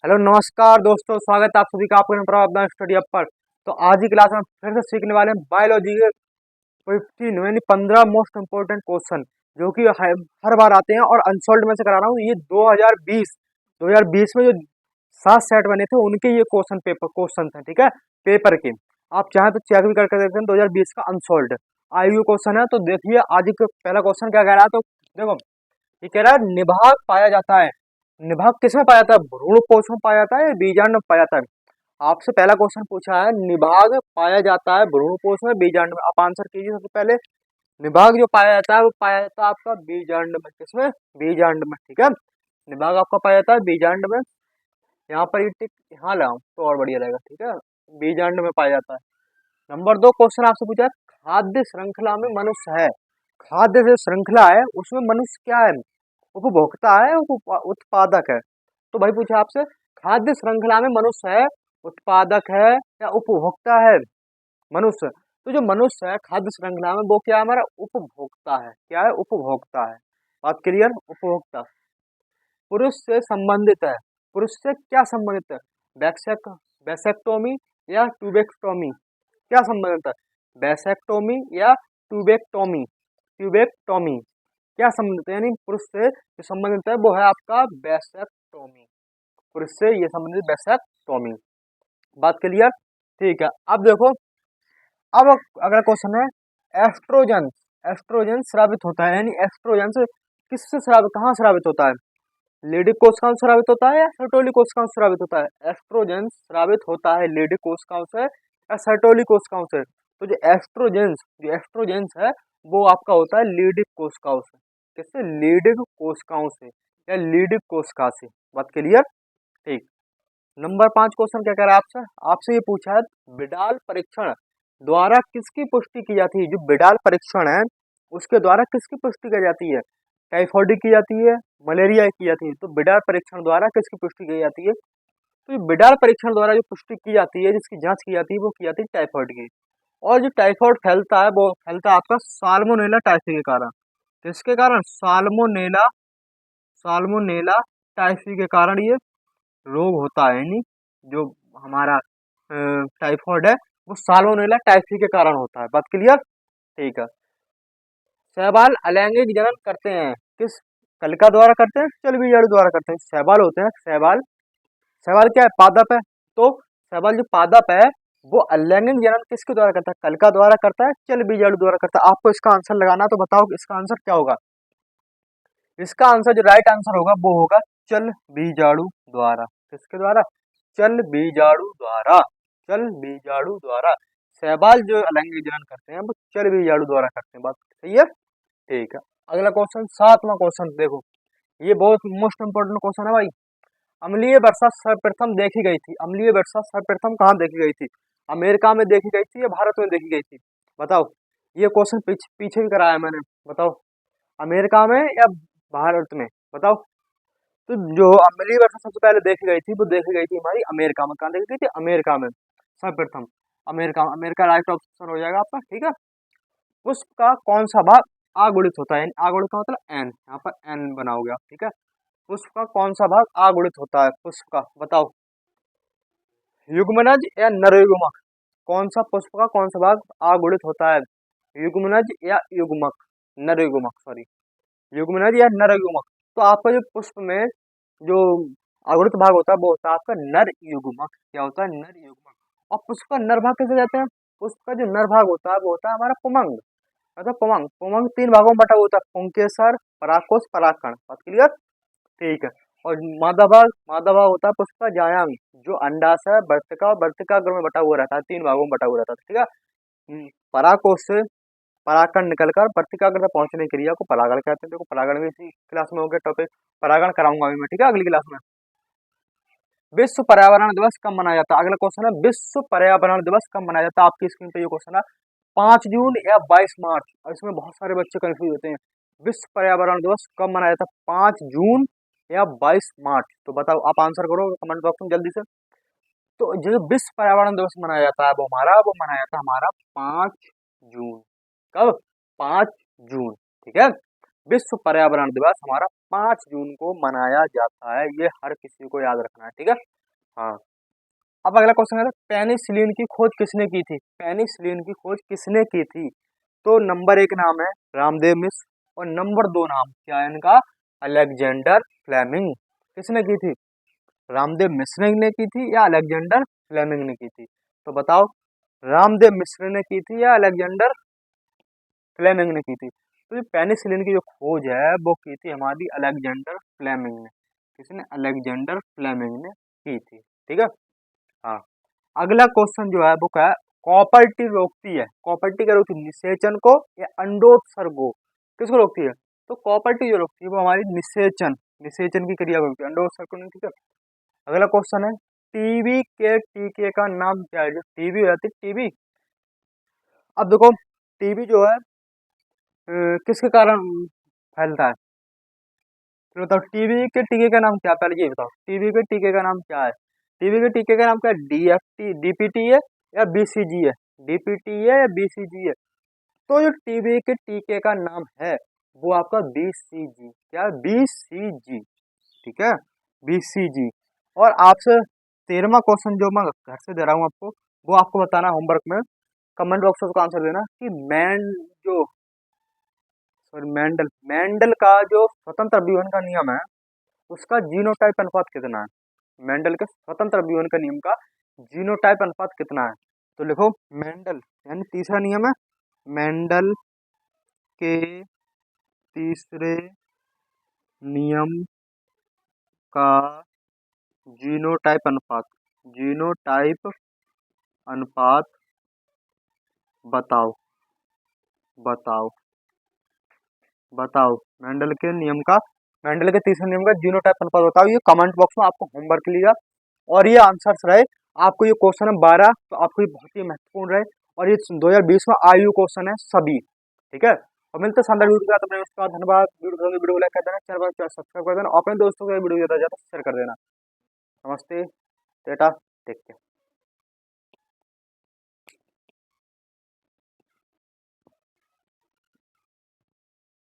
Hello नमस्कार दोस्तों, स्वागत है आप सभी का आपके अपना स्टडी अप पर। तो आज की क्लास में फिर से सीखने वाले हैं बायोलॉजी के 15 यानी 15 मोस्ट इम्पोर्टेंट क्वेश्चन जो कि हर बार आते हैं और अनसॉल्व में से करा रहा हूँ। ये 2020 में जो 7 सेट बने थे उनके ये क्वेश्चन थे, ठीक है, पेपर के। आप चाहें तो चेक भी करके देखते हैं 2020 का अनसॉल्व आयु क्वेश्चन है। तो देखिए आज का पहला क्वेश्चन क्या कह रहा है। तो देखो, ये कह रहा है निभाग पाया जाता है। निभाग किसमें पाया जाता है? भ्रूण कोश में पाया जाता है या बीजांड में पाया जाता है? आपसे पहला क्वेश्चन पूछा है, निभाग पाया जाता है भ्रूण कोश में बीजांड में। आप आंसर कीजिए सबसे पहले। निभाग जो पाया जाता है वो पाया जाता है आपका बीजांड में। किसमें? बीजांड में, ठीक है। निभाग आपका पाया जाता है बीजांड में। यहाँ पर ये टिक यहाँ लाऊं तो और बढ़िया रहेगा, ठीक है। बीजांड में पाया जाता है। नंबर 2 क्वेश्चन आपसे पूछा है, खाद्य श्रृंखला में मनुष्य है। खाद्य जो श्रृंखला है उसमें मनुष्य क्या है? उपभोक्ता है, उत्पादक है। तो भाई पूछा आपसे, खाद्य श्रृंखला में मनुष्य है, उत्पादक है या उपभोक्ता है? मनुष्य। तो जो मनुष्य है खाद्य श्रृंखला में वो क्या है? हमारा उपभोक्ता है। क्या है? उपभोक्ता है। बात क्लियर? उपभोक्ता। पुरुष से संबंधित है। पुरुष से क्या संबंधित है? वैक्सेक वैसेक्टोमी या ट्यूबेक्टोमी? क्या संबंधित है? वैसेक्टोमी या ट्यूबेक्टोमी? ट्यूबेक्टोमी क्या संबंधित है? यानी पुरुष से जो संबंधित है वो है आपका वैसेक्टोमी। पुरुष से ये संबंधित वैसेक्टोमी। बात क्लियर? ठीक है। अब देखो, अब अगला क्वेश्चन है, एस्ट्रोजन। एस्ट्रोजन स्रावित होता है, यानी एस्ट्रोजन से किससे स्रावित, कहाँ स्रावित होता है? लेडिक कोशिकाओं से स्रावित होता है या सर्टोली कोशिकाओं से स्रावित होता है? एस्ट्रोजन स्रावित होता है लेडिक कोशिकाओं से या सर्टोली कोशिकाओं से? तो जो एस्ट्रोजेंस है वो आपका होता है लीडिक कोशिकाओं से। किससे? लीडिक कोशिकाओं से या लीडिक कोशिका से। बात क्लियर? ठीक। नंबर 5 क्वेश्चन क्या कह रहा है आपसे? आपसे ये पूछा है, बिडाल परीक्षण द्वारा किसकी पुष्टि की जाती है? जो बिडाल परीक्षण है उसके द्वारा किसकी पुष्टि की जाती है? टाइफॉइड की जाती है, मलेरिया की जाती है। तो बिडाल परीक्षण द्वारा किसकी पुष्टि की जाती है? तो ये बिडाल परीक्षण द्वारा जो पुष्टि की जाती है, जिसकी जांच की जाती है, वो की जाती है टाइफॉइड की। और जो टाइफॉइड फैलता है वो फैलता है आपका साल्मोनेला टाइफी के कारण। किसके कारण? साल्मोनेला साल्मोनेला टाइफी के कारण ये रोग होता है। यानी जो हमारा टाइफॉइड है वो साल्मोनेला टाइफी के कारण होता है। बात क्लियर? ठीक है। शैवाल अलैंगिक जनन करते हैं। किस कलिका द्वारा करते हैं? चलबीजाणु द्वारा करते हैं। शैवाल होते हैं, शैवाल। शैवाल क्या है? पादप है। तो शैवाल जो पादप है वो अलैंगिक जनन किसके द्वारा करता है? कलिका द्वारा करता है, चलबीजाणु द्वारा करता है। आपको इसका आंसर लगाना है, तो बताओ इसका आंसर क्या होगा? इसका आंसर जो राइट आंसर होगा वो होगा चल बीजाणु द्वारा। किसके द्वारा? चल बीजाणु द्वारा। चल बीजाणु द्वारा। शैवाल जो अलैंगिक जनन करते हैं वो चल बीजाणु द्वारा करते हैं। बात सही है? ठीक है। अगला क्वेश्चन, 7वां क्वेश्चन देखो, ये बहुत मोस्ट इंपोर्टेंट क्वेश्चन है भाई। अम्लीय वर्षा सर्वप्रथम देखी गई थी। अम्लीय वर्षा सर्वप्रथम कहाँ देखी गई थी? अमेरिका में देखी गई थी या भारत में देखी गई थी? बताओ। ये क्वेश्चन पीछे भी कराया मैंने। बताओ, अमेरिका में या भारत में? बताओ। तो जो अम्लीय वर्षा सबसे पहले देखी गई थी वो देखी गई थी हमारी अमेरिका में। कहाँ देखी गई थी? अमेरिका में सर्वप्रथम। अमेरिका में। अमेरिका राइट ऑप्शन हो जाएगा आपका, ठीक है। पुष्प का कौन सा भाग आगुणित होता है? यानी आगुणित का मतलब एन, यहाँ पर एन बनाओगे आप, ठीक है। पुष्प का कौन सा भाग आगुणित होता है? पुष्प का बताओ। युग्मनज या नरयुग्मक? कौन सा पुष्प का कौन सा भाग आगुणित होता है? युग्मनज या युग्मक? नरयुग्मक, सॉरी, युग्मनज या नरयुग्मक। तो आपका जो पुष्प में जो आगुणित भाग होता है वो होता है आपका नर युग्मक। क्या होता है? नर युग्मक। और पुष्प का नर भाग कैसे कहते हैं? पुष्प का जो नर भाग होता है वो होता है हमारा पुमंग। मतलब पुमंग। पुमंग 3 भागों में बटा हुआ होता है, पुंकेसर, परागकोश, परागकण। बात क्लियर? ठीक है। और मादा भाग होता है पुष्प का जायांग, जो अंडाशय, वर्तिका और वर्तिकाग्र में बटा हुआ रहता है। 3 भागों में बटा हुआ रहता है, ठीक है। परागकोश से परागकण निकलकर वर्तिकाग्र तक पहुंचने की क्रिया को परागण कहते हैं। देखो परागण भी इसी क्लास में हो गया टॉपिक, परागण कराऊंगा अभी मैं, ठीक है, अगली क्लास में। विश्व पर्यावरण दिवस कब मनाया जाता है? अगला क्वेश्चन है, विश्व पर्यावरण दिवस कब मनाया जाता है? आपकी स्क्रीन पे ये क्वेश्चन है। 5 जून या 22 मार्च? और इसमें बहुत सारे बच्चे कंफ्यूज होते हैं। विश्व पर्यावरण दिवस कब मनाया जाता है? 5 जून या 22 मार्च? तो बताओ, आप आंसर करो कमेंट बॉक्स में जल्दी से। तो जो विश्व पर्यावरण दिवस मनाया जाता है वो मनाया जाता है हमारा 5 जून। कब? 5 जून, ठीक है। विश्व पर्यावरण दिवस हमारा 5 जून को मनाया जाता है। ये हर किसी को याद रखना है, ठीक है। हाँ, अब अगला क्वेश्चन है, पेनिसिलिन की खोज किसने की थी? पेनिसिलिन की खोज किसने की थी? तो नंबर 1 नाम है रामदेव मिश्र, और नंबर 2 नाम क्या है इनका? Alexander Fleming. किसने की थी? रामदेव मिश्र ने की थी या अलेक्जेंडर फ्लेमिंग ने की थी? तो बताओ, रामदेव मिश्र ने की थी या अलेक्जेंडर फ्लेमिंग ने की थी? तो ये पेनिसिलिन की जो खोज है वो की थी हमारी अलेक्जेंडर फ्लेमिंग ने। किसने? अलेक्जेंडर फ्लेमिंग ने की थी, ठीक है। हाँ, अगला क्वेश्चन जो है वो क्या है? कॉपर्टी रोकती है, कॉपर्टी क्या रोकती है? निषेचन को या अंडोत्सर्ग को? किसको रोकती है? तो कॉपर्टी जो रोकती है वो हमारी निषेचन, निषेचन की क्रिया को रोकती है, अंडोत्सर्ग को नहीं, ठीक है। अगला क्वेश्चन है, टीबी के टीके का नाम क्या है? जो टीबी हो जाती है, टीबी, अब देखो टीबी जो है किसके कारण फैलता है? तो बताओ टीबी के टीके का नाम क्या है? पहले ये बताओ, टीबी के टीके का नाम क्या है? टीबी के टीके का नाम क्या है? डीएफटी, डीपीटी है या बीसीजी है? डीपीटी है या बीसीजी है? तो जो टीबी के टीके का नाम है वो आपका बीसीजी, क्या? बीसीजी, ठीक है, बीसीजी। और आपसे 13वां क्वेश्चन जो मैं घर से दे रहा हूँ आपको, वो आपको बताना होमवर्क में, कमेंट बॉक्स में उसका आंसर देना कि जो सॉरी मेंडल, मेंडल का जो स्वतंत्र अभिवन का नियम है उसका जीनोटाइप अनुपात कितना है? मेंडल के स्वतंत्र अभिवन का नियम का जीनोटाइप अनुपात कितना है? तो लिखो मेंडल, यानी तीसरा नियम है मेंडल के तीसरे नियम का जीनोटाइप अनुपात, जीनोटाइप अनुपात बताओ, बताओ, बताओ, मेंडल के नियम का, मेंडल के तीसरे नियम का जीनोटाइप अनुपात बताओ। ये कमेंट बॉक्स में आपको होमवर्क लिया, और ये आंसर्स रहे। आपको ये क्वेश्चन है 12, तो आपको ये बहुत ही महत्वपूर्ण रहे, और ये 2020 में आयु क्वेश्चन है सभी, ठीक है। और मिलते हैं शानदार वीडियो के साथ, उसका धन्यवाद। वीडियो को लाइक कर देना, चैनल को सब्सक्राइब कर देना, अपने दोस्तों को वीडियो ज्यादा से ज्यादा शेयर कर देना। नमस्ते, टाटा, टेक केयर।